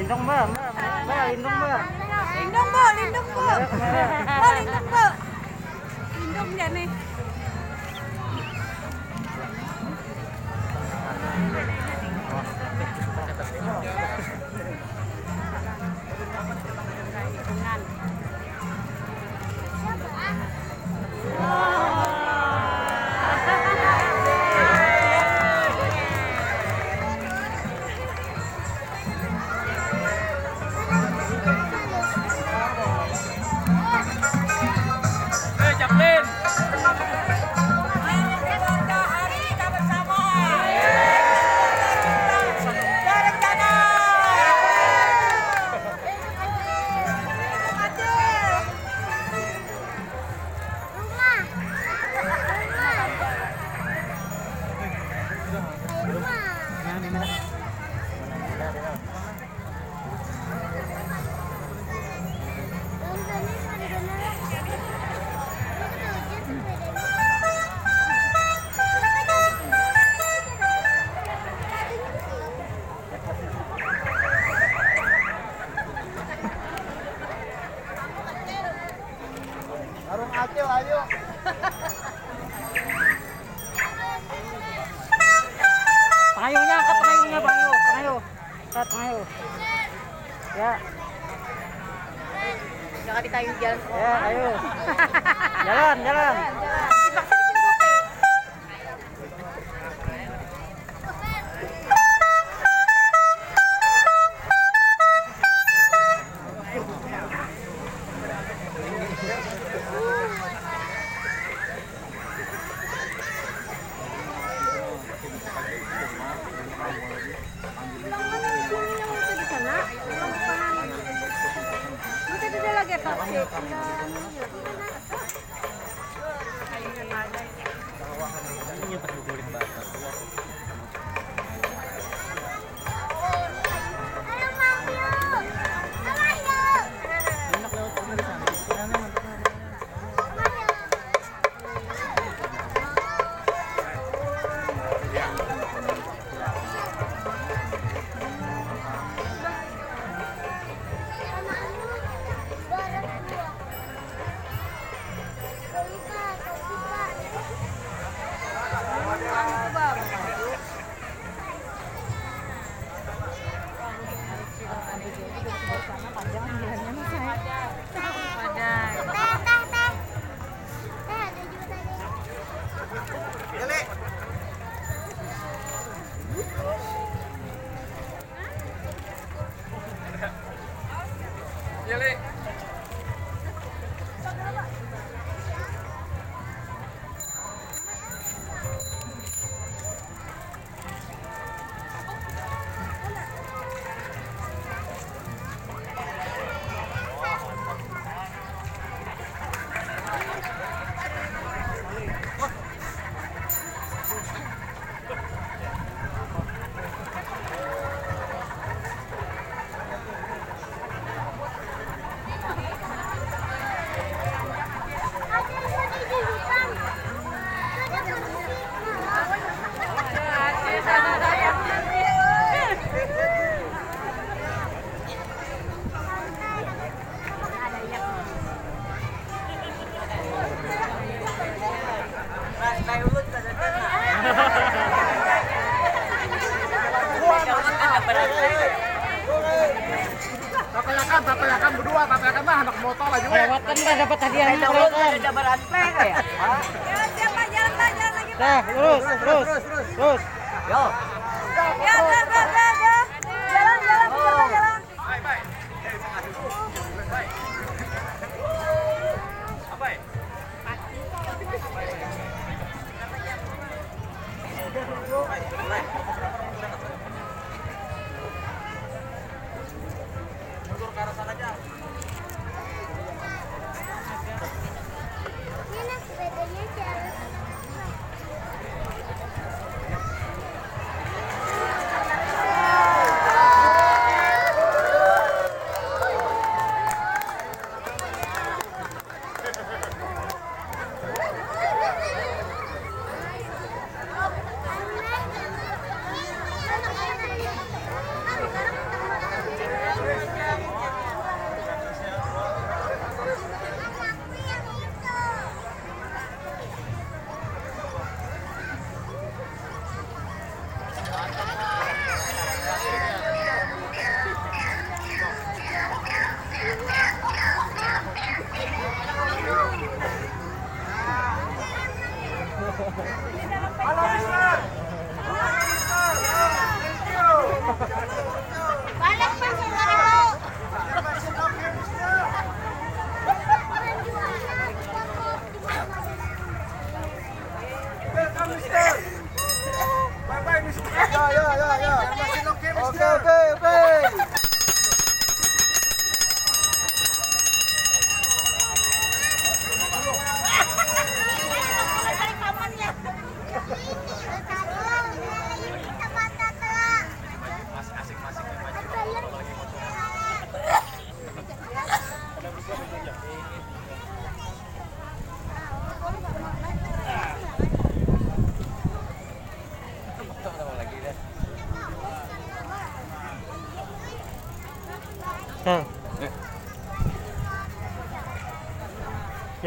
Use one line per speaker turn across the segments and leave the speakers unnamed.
Lindung mbak, lindung mbak.
Lindung bu, lindung bu. Oh lindung bu. Lindung ya nih.
Arung acil ayo. Pengayunya, angkat pengayunya Bang Ayu. Pengayu. Angkat pengayu. Ya.
Jangan ditayu jalan semua.
Ya, ayo. Jalan, jalan.
Papelakan berdua, papelakan mah anak motor aja.
Lewat kan nggak dapat hadiahnya.
Ada berantai ya? Jalan lagi.
Dah, terus.
Yo. Ya, jalan.
Baik. Mundur ke arah sana aja.
Ini sepedanya jalan.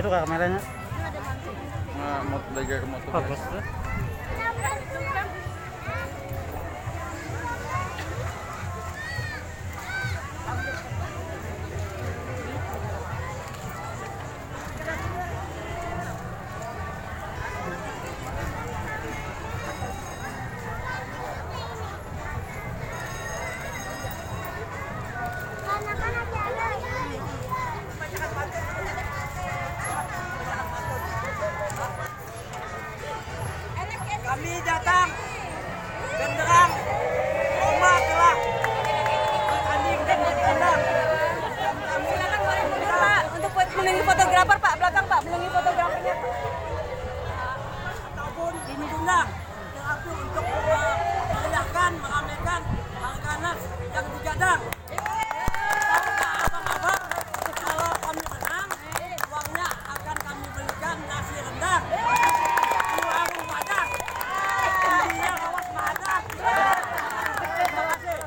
Itu kak kameranya.
Nah, mau belajar ke motor.
Bagus tuh.
Kami datang genderang Roma telah bertanding dan bertandang.
Silakan boleh mundur Pak untuk melindungi fotografer Pak, belakang Pak, melindungi fotografernya Pak.
Ataupun diundang terapi untuk meriahkan, meramaikan Harganas yang digadang. Tahukah abang-abang kalau kami menang, uangnya akan kami belikan nasi rendang. Di warung Padang. Intinya awas Padang. Terima kasih.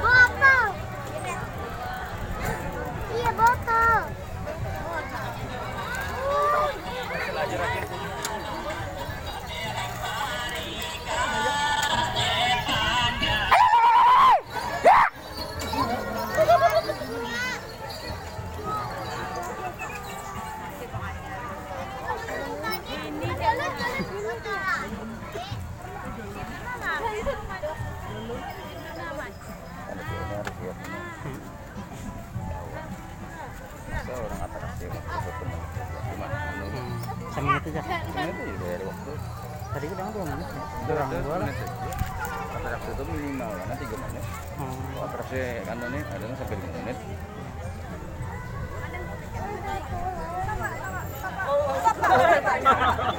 Botol. Iya botol.
Orang atraksi waktu cuma
Sama itu aja.
itu juga dari waktu
Tadi udah 2 menit ya.
kurang
Kurang 2 lah.
menit aja. Atraksi itu minimal karena 3 menit. Kalau atraksi kan ini ada yang sampai 5 menit.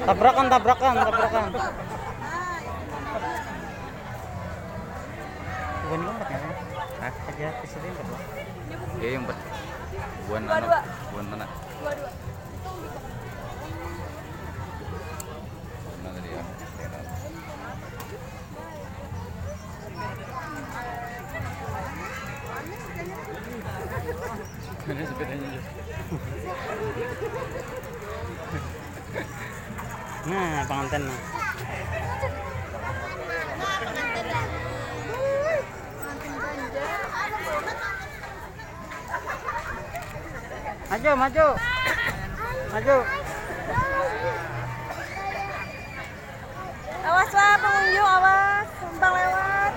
Tabrakan, tabrakan, tabrakan. Bukan lompat ya?
Hah?
Aja presiden tabrak.
Iya yang buan
Dua-dua.
buan mana?
Dua-dua.
Mana tadi ya? Ini sepedanya juga.
Nah, pengantin nah. Maju, maju. Maju.
Awas Pak, pengunjung awas, numpang lewat.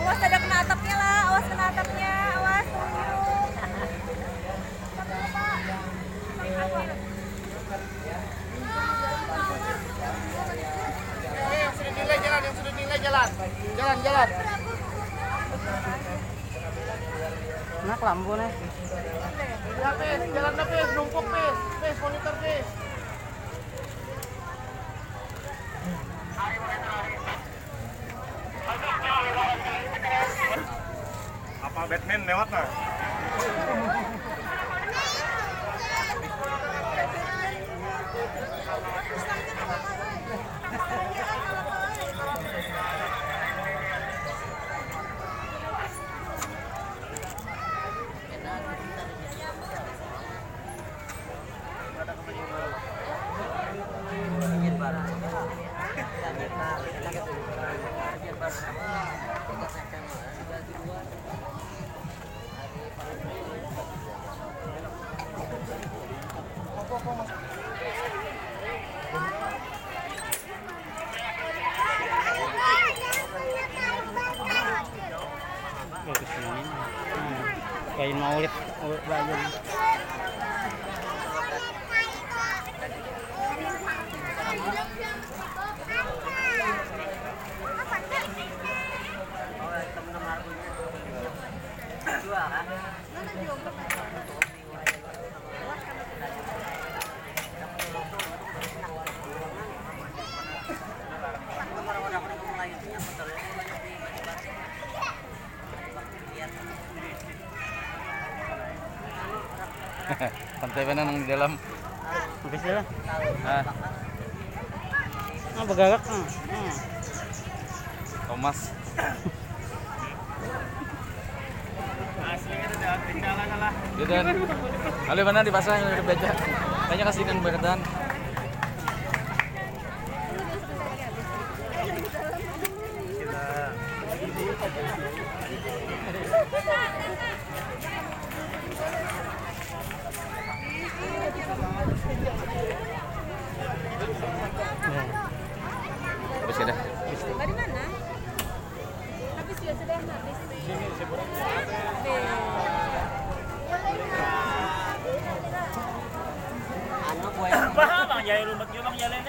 Awas ada kena atapnya lah, awas kena atapnya, awas.
Yang sudah nilai jalan, yang sudah nilai jalan. Jalan, jalan.
Nah, kelambu nih.
Ya, pes, jalan dah pes, numpuk pes, pes monitor pes. Apa Batman lewat nggak?
Kain maulid baju.
Santai benar nang di dalam.
Habis dah lah.
Ah,
Bergerak.
Thomas. Gitu. Kali mana dipasang yang beca. Tanya kasihan berdan. Habis ya dah.
Dari mana? Habis ya sudah habis. Sini seberang.
Apa bang jaya rumah bang jalan